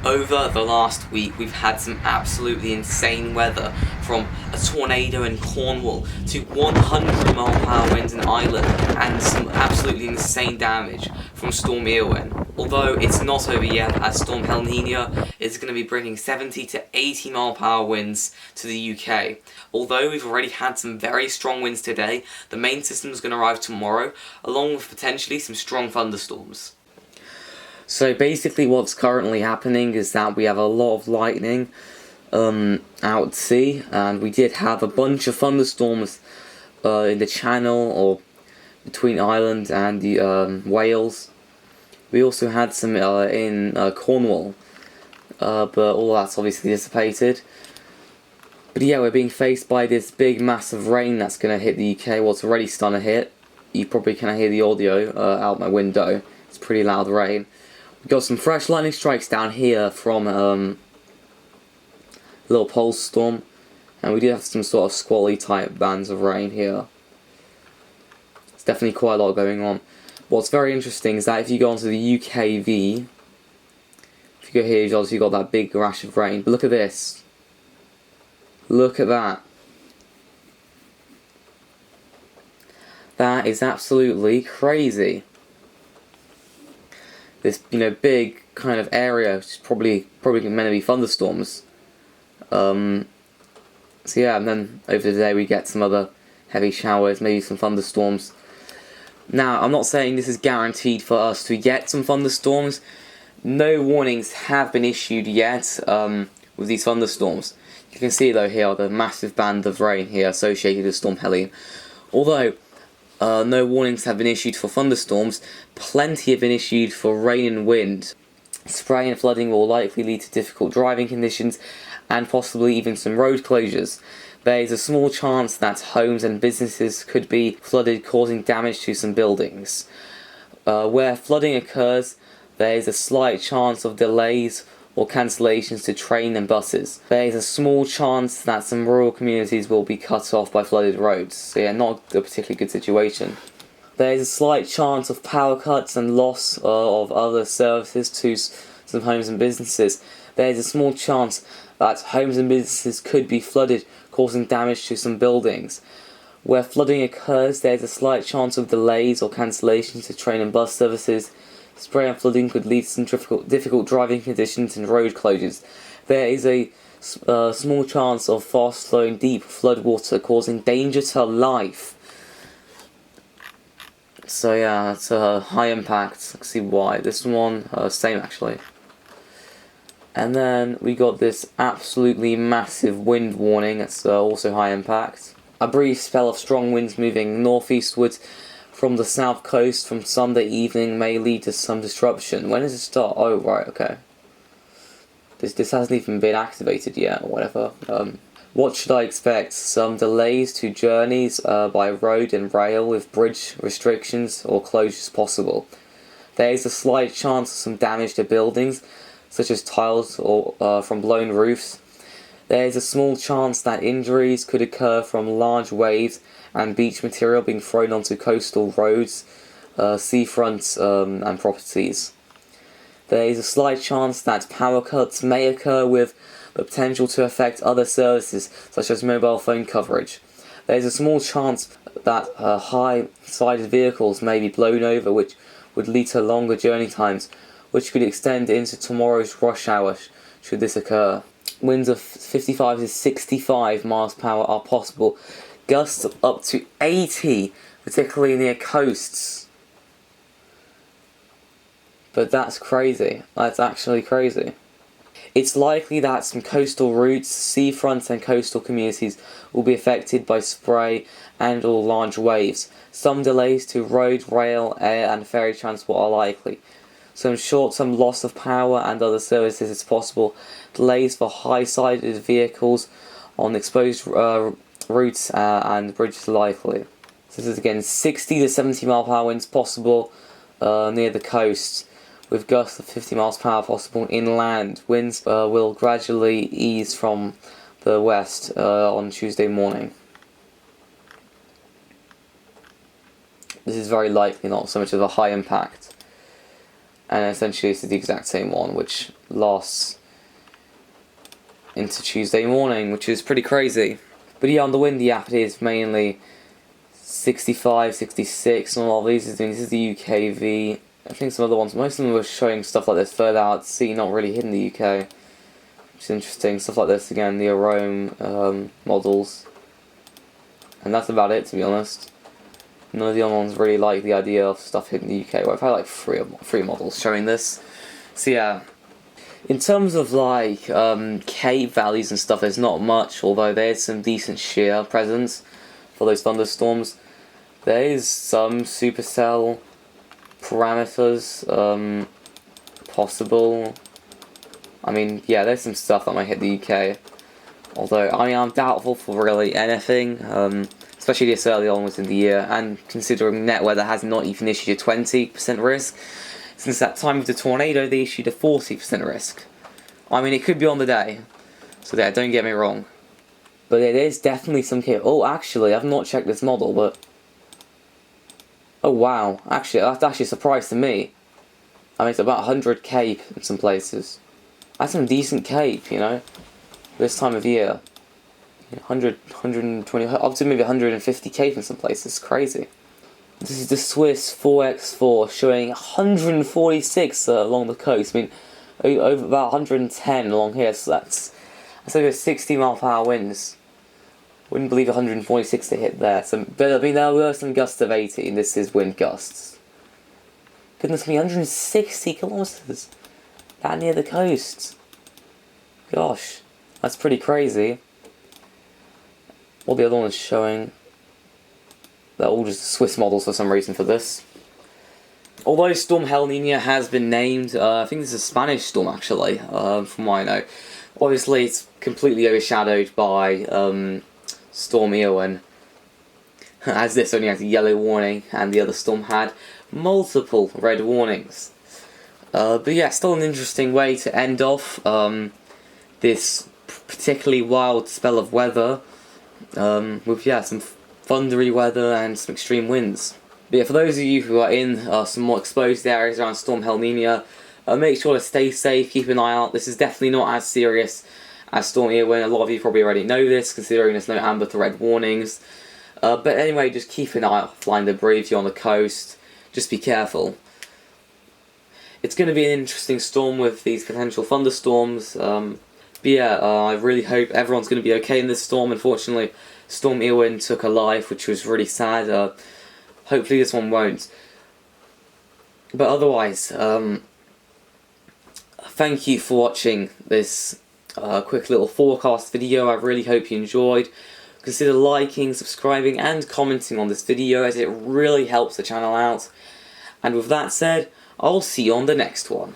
Over the last week, we've had some absolutely insane weather, from a tornado in Cornwall to 100-mile-per-hour winds in Ireland, and some absolutely insane damage from Storm Eowyn. Although it's not over yet, as Storm Helena is going to be bringing 70 to 80-mile-per-hour winds to the UK. Although we've already had some very strong winds today, the main system is going to arrive tomorrow, along with potentially some strong thunderstorms. So basically what's currently happening is that we have a lot of lightning out at sea, and we did have a bunch of thunderstorms in the Channel, or between Ireland and the Wales. We also had some in Cornwall, but all that's obviously dissipated. But yeah, we're being faced by this big massive rain that's going to hit the UK. Well, it's already starting to hit. You probably can hear the audio out my window. It's pretty loud rain. We've got some fresh lightning strikes down here from little pole storm, and we do have some sort of squally type bands of rain here. It's definitely quite a lot going on. What's very interesting is that if you go onto the UKV, if you go here, you've obviously got that big rash of rain, but look at this. Look at that. That is absolutely crazy. This, big kind of area, which is probably meant to be thunderstorms. So yeah, and then over the day we get some other heavy showers, maybe some thunderstorms. Now, I'm not saying this is guaranteed for us to get some thunderstorms. No warnings have been issued yet with these thunderstorms. You can see though here the massive band of rain here associated with Storm Helene. Although no warnings have been issued for thunderstorms, plenty have been issued for rain and wind. Spray and flooding will likely lead to difficult driving conditions and possibly even some road closures. There is a small chance that homes and businesses could be flooded, causing damage to some buildings. Where flooding occurs, there is a slight chance of delays or cancellations to train and buses. There is a small chance that some rural communities will be cut off by flooded roads. So yeah, not a particularly good situation. There is a slight chance of power cuts and loss of other services to some homes and businesses. There is a small chance that homes and businesses could be flooded, causing damage to some buildings. Where flooding occurs, there is a slight chance of delays or cancellations to train and bus services. Spray and flooding could lead to some difficult driving conditions and road closures. There is a small chance of fast-flowing deep floodwater causing danger to life. So yeah, it's a high impact. Let's see why. This one, same actually. And then we got this absolutely massive wind warning. That's also high impact. A brief spell of strong winds moving northeastwards from the south coast from Sunday evening may lead to some disruption. When does it start? Oh, right, okay. This hasn't even been activated yet, or whatever. What should I expect? Some delays to journeys by road and rail, with bridge restrictions or closures possible. There is a slight chance of some damage to buildings, such as tiles or from blown roofs. There is a small chance that injuries could occur from large waves and beach material being thrown onto coastal roads, seafronts and properties. There is a slight chance that power cuts may occur, with the potential to affect other services such as mobile phone coverage. There is a small chance that high-sided vehicles may be blown over, which would lead to longer journey times, which could extend into tomorrow's rush hour should this occur. Winds of 55 to 65 miles per hour are possible. Gusts up to 80, particularly near coasts. But that's crazy. That's actually crazy. It's likely that some coastal routes, seafronts and coastal communities will be affected by spray and or large waves. Some delays to road, rail, air and ferry transport are likely. Some short-term loss of power and other services is possible. Delays for high-sided vehicles on exposed routes and bridges are likely. So this is again 60 to 70 mile per hour winds possible near the coast, with gusts of 50 miles per hour possible inland. Winds will gradually ease from the west on Tuesday morning. This is very likely not so much of a high impact. And essentially this is the exact same one, which loss into Tuesday morning, which is pretty crazy. But yeah, on the windy app it is mainly 65, 66, and all of these. This is the UKV. I think some other ones, most of them were showing stuff like this further out at sea, not really hitting the UK. Which is interesting. Stuff like this again, the Arome models. And that's about it, to be honest. None of the other ones really like the idea of stuff hitting the UK. Well, I've had like three models showing this. So yeah. In terms of like Cape values and stuff, there's not much, although there's some decent shear presence for those thunderstorms. There is some supercell parameters possible. I mean, yeah, there's some stuff that might hit the UK. Although, I mean, I'm doubtful for really anything, especially this early on within the year, and considering NetWeather has not even issued a 20% risk. Since that time of the tornado, they issued a 40% risk. I mean, it could be on the day, so yeah, don't get me wrong. But it is definitely some Cape. Oh, actually, I've not checked this model, but... Oh, wow. Actually, that's actually a surprise to me. I mean, it's about 100 Cape in some places. That's some decent Cape, you know, this time of year. 100, 120, up to maybe 150 Cape in some places. It's crazy. This is the Swiss 4x4 showing 146 along the coast. I mean, over about 110 along here, so that's over 60 mph winds. Wouldn't believe 146 to hit there. So, but I mean, there were some gusts of 80, and this is wind gusts. Goodness me, 160 kilometers that near the coast. Gosh, that's pretty crazy. What the other one is showing? They're all just Swiss models for some reason for this. Although Storm El Niño has been named, I think this is a Spanish storm actually, from what I know. Obviously, it's completely overshadowed by Storm Eowyn, as this only has a yellow warning, and the other storm had multiple red warnings. But yeah, still an interesting way to end off this particularly wild spell of weather, with yeah, some thundery weather and some extreme winds. But yeah, for those of you who are in some more exposed areas around Storm El Niño, make sure to stay safe, keep an eye out. This is definitely not as serious as Storm Eowyn. A lot of you probably already know this, considering there's no amber to red warnings. But anyway, just keep an eye out for flying debris if you're on the coast. Just be careful. It's going to be an interesting storm with these potential thunderstorms. But yeah, I really hope everyone's going to be okay in this storm. Unfortunately, Storm Eowyn took a life, which was really sad. Hopefully this one won't. But otherwise, thank you for watching this quick little forecast video. I really hope you enjoyed. Consider liking, subscribing and commenting on this video, as it really helps the channel out. And with that said, I'll see you on the next one.